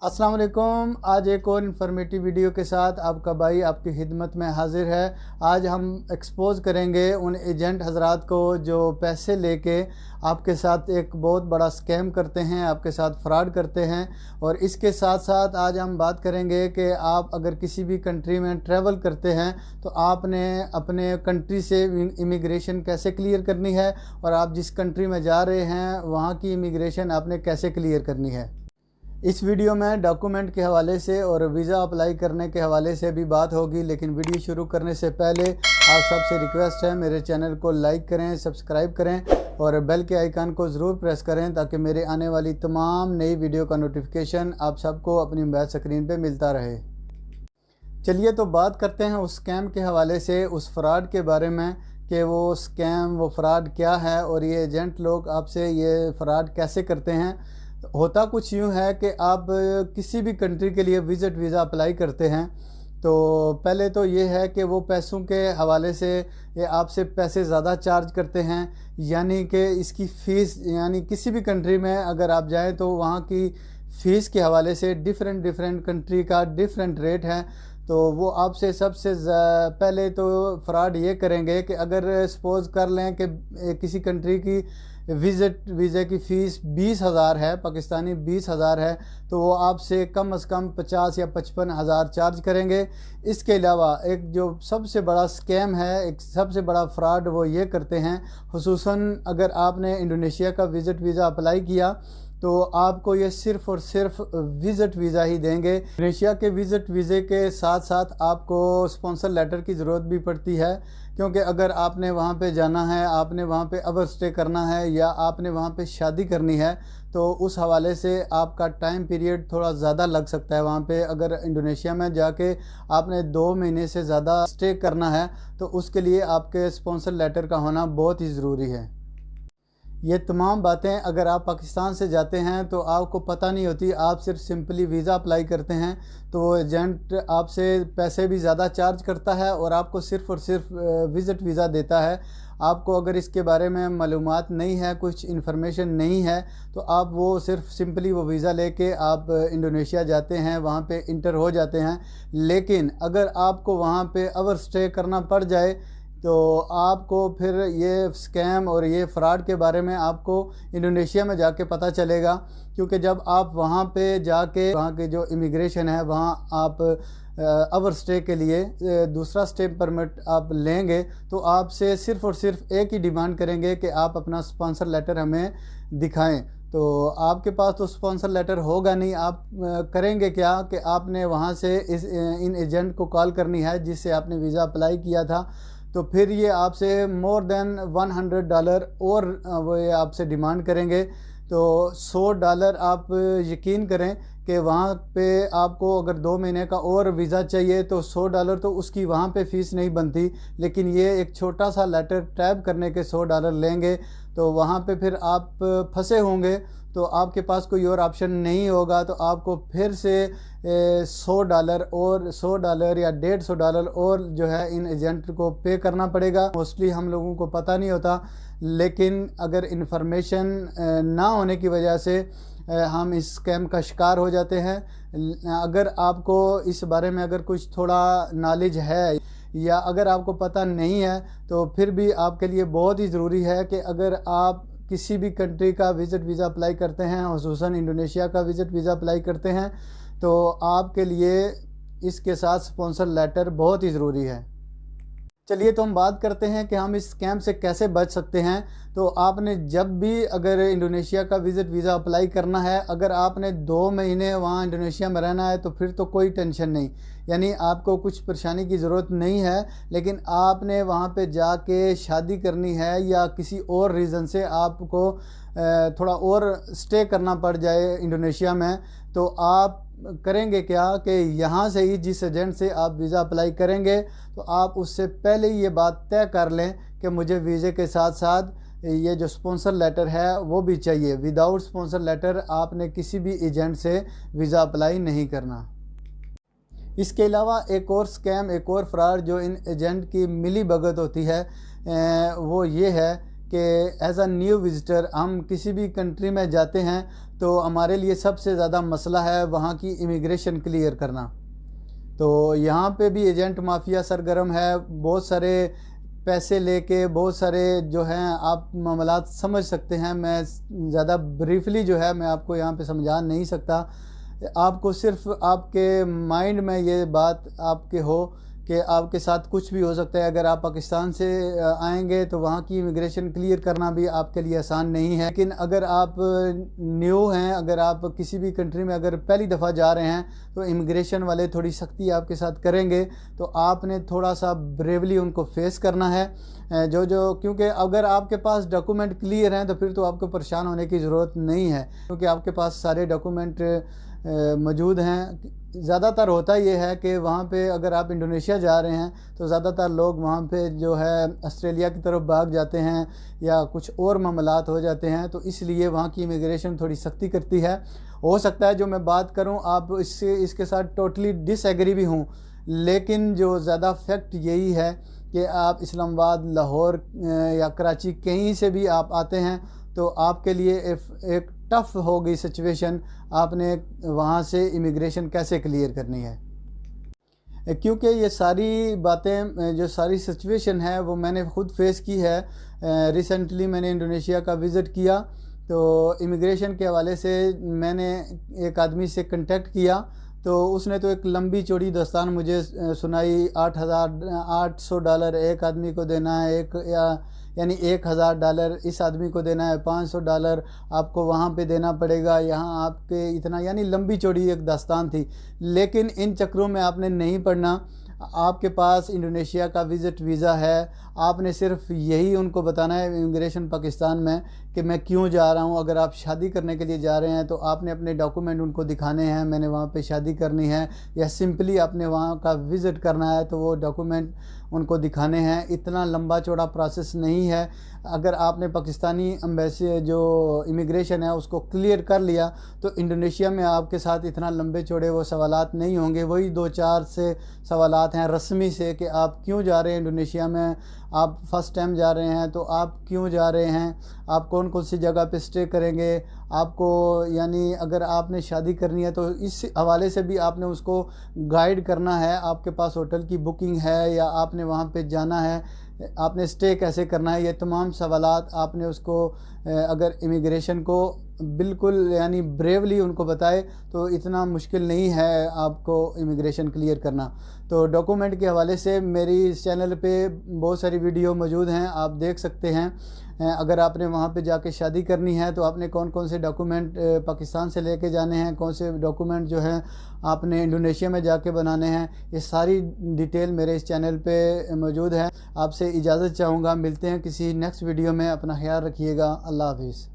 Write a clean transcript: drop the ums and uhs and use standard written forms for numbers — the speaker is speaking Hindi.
अस्सलाम वालेकुम। आज एक और इन्फॉर्मेटिव वीडियो के साथ आपका भाई आपकी खिदमत में हाजिर है। आज हम एक्सपोज करेंगे उन एजेंट हजरात को जो पैसे लेके आपके साथ एक बहुत बड़ा स्कैम करते हैं, आपके साथ फ्रॉड करते हैं। और इसके साथ साथ आज हम बात करेंगे कि आप अगर किसी भी कंट्री में ट्रैवल करते हैं तो आपने अपने कंट्री से इमिग्रेशन कैसे क्लियर करनी है और आप जिस कंट्री में जा रहे हैं वहाँ की इमिग्रेशन आपने कैसे क्लियर करनी है। इस वीडियो में डॉक्यूमेंट के हवाले से और वीज़ा अप्लाई करने के हवाले से भी बात होगी, लेकिन वीडियो शुरू करने से पहले आप सबसे रिक्वेस्ट है मेरे चैनल को लाइक करें, सब्सक्राइब करें और बेल के आइकन को ज़रूर प्रेस करें ताकि मेरे आने वाली तमाम नई वीडियो का नोटिफिकेशन आप सबको अपनी मोबाइल स्क्रीन पे मिलता रहे। चलिए तो बात करते हैं उस स्कैम के हवाले से, उस फ्रॉड के बारे में कि वो स्कैम वो फ्रॉड क्या है और ये एजेंट लोग आपसे ये फ्रॉड कैसे करते हैं। होता कुछ यूँ है कि आप किसी भी कंट्री के लिए विज़िट वीज़ा अप्लाई करते हैं तो पहले तो ये है कि वो पैसों के हवाले से ये आपसे पैसे ज़्यादा चार्ज करते हैं, यानी कि इसकी फ़ीस, यानी किसी भी कंट्री में अगर आप जाएं तो वहाँ की फ़ीस के हवाले से डिफरेंट कंट्री का डिफरेंट रेट है। तो वो आपसे सबसे पहले तो फ्रॉड ये करेंगे कि अगर सपोज़ कर लें कि किसी कंट्री की विज़िट वीज़े की फ़ीस 20,000 है, पाकिस्तानी 20,000 है, तो वो आपसे कम से कम 50 या 55,000 चार्ज करेंगे। इसके अलावा एक जो सबसे बड़ा स्कैम है, एक सबसे बड़ा फ्रॉड वो ये करते हैं, खुसूसन अगर आपने इंडोनेशिया का विज़िट वीज़ा अप्लाई किया तो आपको ये सिर्फ़ और सिर्फ विज़िट वीज़ा ही देंगे। इंडोनेशिया के विज़िट वीज़े के साथ साथ आपको स्पॉन्सर लेटर की ज़रूरत भी पड़ती है, क्योंकि अगर आपने वहाँ पे जाना है, आपने वहाँ पे ओवर स्टे करना है या आपने वहाँ पे शादी करनी है तो उस हवाले से आपका टाइम पीरियड थोड़ा ज़्यादा लग सकता है। वहाँ पे अगर इंडोनेशिया में जाके आपने 2 महीने से ज़्यादा स्टे करना है तो उसके लिए आपके स्पॉन्सर लेटर का होना बहुत ही ज़रूरी है। ये तमाम बातें अगर आप पाकिस्तान से जाते हैं तो आपको पता नहीं होती, आप सिर्फ सिंपली वीज़ा अप्लाई करते हैं तो एजेंट आपसे पैसे भी ज़्यादा चार्ज करता है और आपको सिर्फ़ और सिर्फ विज़िट वीज़ा देता है। आपको अगर इसके बारे में मालूमात नहीं है, कुछ इन्फॉर्मेशन नहीं है, तो आप वो सिर्फ सिंपली वो वीज़ा लेके आप इंडोनेशिया जाते हैं, वहाँ पे इंटर हो जाते हैं। लेकिन अगर आपको वहाँ पे ओवर स्टे करना पड़ जाए तो आपको फिर ये स्कैम और ये फ्रॉड के बारे में आपको इंडोनेशिया में जाके पता चलेगा, क्योंकि जब आप वहाँ पे जाके वहाँ के जो इमिग्रेशन है वहाँ आप ओवर स्टे के लिए दूसरा स्टे परमिट आप लेंगे तो आपसे सिर्फ़ और सिर्फ एक ही डिमांड करेंगे कि आप अपना स्पॉन्सर लेटर हमें दिखाएं। तो आपके पास तो स्पॉन्सर लेटर होगा नहीं, आप करेंगे क्या कि आपने वहाँ से इन एजेंट को कॉल करनी है जिससे आपने वीज़ा अप्लाई किया था। तो फिर ये आपसे मोर देन $100 और वो ये आपसे डिमांड करेंगे। तो $100 आप यकीन करें कि वहाँ पे आपको अगर 2 महीने का और वीज़ा चाहिए तो $100 तो उसकी वहाँ पे फ़ीस नहीं बनती, लेकिन ये एक छोटा सा लेटर टाइप करने के $100 लेंगे। तो वहाँ पे फिर आप फंसे होंगे तो आपके पास कोई और ऑप्शन नहीं होगा, तो आपको फिर से $100 और $100 या $150 और जो है इन एजेंट को पे करना पड़ेगा। मोस्टली हम लोगों को पता नहीं होता, लेकिन अगर इन्फॉर्मेशन ना होने की वजह से हम इस स्कैम का शिकार हो जाते हैं। अगर आपको इस बारे में अगर कुछ थोड़ा नॉलेज है या अगर आपको पता नहीं है तो फिर भी आपके लिए बहुत ही ज़रूरी है कि अगर आप किसी भी कंट्री का विज़िट वीज़ा अप्लाई करते हैं, खुसूसन इंडोनेशिया का विज़िट वीज़ा अप्लाई करते हैं, तो आपके लिए इसके साथ स्पॉन्सर लेटर बहुत ही ज़रूरी है। चलिए तो हम बात करते हैं कि हम इस स्कैम से कैसे बच सकते हैं। तो आपने जब भी अगर इंडोनेशिया का विज़िट वीज़ा अप्लाई करना है, अगर आपने 2 महीने वहाँ इंडोनेशिया में रहना है तो फिर तो कोई टेंशन नहीं, यानी आपको कुछ परेशानी की ज़रूरत नहीं है। लेकिन आपने वहाँ पे जाके शादी करनी है या किसी और रीज़न से आपको थोड़ा और स्टे करना पड़ जाए इंडोनेशिया में, तो आप करेंगे क्या कि यहाँ से ही जिस एजेंट से आप वीज़ा अप्लाई करेंगे तो आप उससे पहले ही ये बात तय कर लें कि मुझे वीज़े के साथ साथ ये जो स्पॉन्सर लेटर है वो भी चाहिए। विदाउट स्पॉन्सर लेटर आपने किसी भी एजेंट से वीज़ा अप्लाई नहीं करना। इसके अलावा एक और स्कैम, एक और फ्रॉड जो इन एजेंट की मिली भगत होती है वो ये है कि एज़ अ न्यू विज़िटर हम किसी भी कंट्री में जाते हैं तो हमारे लिए सबसे ज़्यादा मसला है वहाँ की इमिग्रेशन क्लियर करना। तो यहाँ पे भी एजेंट माफिया सरगर्म है, बहुत सारे पैसे लेके बहुत सारे जो हैं आप मामलात समझ सकते हैं। मैं ज़्यादा ब्रीफली जो है मैं आपको यहाँ पे समझा नहीं सकता। आपको सिर्फ आपके माइंड में ये बात आपके हो कि आपके साथ कुछ भी हो सकता है। अगर आप पाकिस्तान से आएंगे तो वहाँ की इमिग्रेशन क्लियर करना भी आपके लिए आसान नहीं है। लेकिन अगर आप न्यू हैं, अगर आप किसी भी कंट्री में अगर पहली दफ़ा जा रहे हैं तो इमिग्रेशन वाले थोड़ी सख्ती आपके साथ करेंगे, तो आपने थोड़ा सा ब्रेवली उनको फेस करना है। क्योंकि अगर आपके पास डॉक्यूमेंट क्लियर हैं तो फिर तो आपको परेशान होने की ज़रूरत नहीं है, क्योंकि आपके पास सारे डॉक्यूमेंट मौजूद हैं। ज़्यादातर होता ये है कि वहाँ पे अगर आप इंडोनेशिया जा रहे हैं तो ज़्यादातर लोग वहाँ पे जो है ऑस्ट्रेलिया की तरफ भाग जाते हैं या कुछ और मामलात हो जाते हैं, तो इसलिए वहाँ की इमिग्रेशन थोड़ी सख्ती करती है। हो सकता है जो मैं बात करूँ आप इसके साथ टोटली डिसएग्री भी हूँ, लेकिन जो ज़्यादा फैक्ट यही है कि आप इस्लामाबाद, लाहौर या कराची कहीं से भी आप आते हैं तो आपके लिए एक टफ़ हो गई सिचुएशन। आपने वहाँ से इमिग्रेशन कैसे क्लियर करनी है, क्योंकि ये सारी बातें जो सारी सिचुएशन है वो मैंने ख़ुद फेस की है। रिसेंटली मैंने इंडोनेशिया का विज़िट किया, तो इमिग्रेशन के हवाले से मैंने एक आदमी से कांटेक्ट किया, तो उसने तो एक लंबी चौड़ी दास्तान मुझे सुनाई। $800 एक आदमी को देना है, यानी $1000 इस आदमी को देना है, $500 आपको वहाँ पे देना पड़ेगा, यहाँ आपके इतना, यानी लंबी चौड़ी एक दास्तान थी। लेकिन इन चक्रों में आपने नहीं पड़ना। आपके पास इंडोनेशिया का विज़िट वीज़ा है, आपने सिर्फ यही उनको बताना है इमिग्रेशन पाकिस्तान में कि मैं क्यों जा रहा हूँ। अगर आप शादी करने के लिए जा रहे हैं तो आपने अपने डॉक्यूमेंट उनको दिखाने हैं, मैंने वहाँ पे शादी करनी है, या सिंपली आपने वहाँ का विज़िट करना है तो वो डॉक्यूमेंट उनको दिखाने हैं। इतना लंबा चौड़ा प्रोसेस नहीं है। अगर आपने पाकिस्तानी एम्बेसी जो इमिग्रेशन है उसको क्लियर कर लिया तो इंडोनेशिया में आपके साथ इतना लंबे चौड़े वो सवालात नहीं होंगे। वही 2-4 से सवालात हैं रस्मी से कि आप क्यों जा रहे हैं इंडोनेशिया में, आप फ़र्स्ट टाइम जा रहे हैं तो आप क्यों जा रहे हैं, आप कौन कौन सी जगह पे स्टे करेंगे, आपको यानी अगर आपने शादी करनी है तो इस हवाले से भी आपने उसको गाइड करना है। आपके पास होटल की बुकिंग है या आपने वहाँ पे जाना है, आपने स्टे कैसे करना है, ये तमाम सवालात आपने उसको अगर इमिग्रेशन को बिल्कुल यानी ब्रेवली उनको बताए तो इतना मुश्किल नहीं है आपको इमिग्रेशन क्लियर करना। तो डॉक्यूमेंट के हवाले से मेरी इस चैनल पे बहुत सारी वीडियो मौजूद हैं, आप देख सकते हैं। अगर आपने वहाँ पे जाके शादी करनी है तो आपने कौन कौन से डॉक्यूमेंट पाकिस्तान से लेके जाने हैं, कौन से डॉक्यूमेंट जो हैं आपने इंडोनेशिया में जाके बनाने हैं, ये सारी डिटेल मेरे इस चैनल पे मौजूद है। आपसे इजाज़त चाहूँगा, मिलते हैं किसी नेक्स्ट वीडियो में। अपना ख्याल रखिएगा। अल्लाह हाफिज़।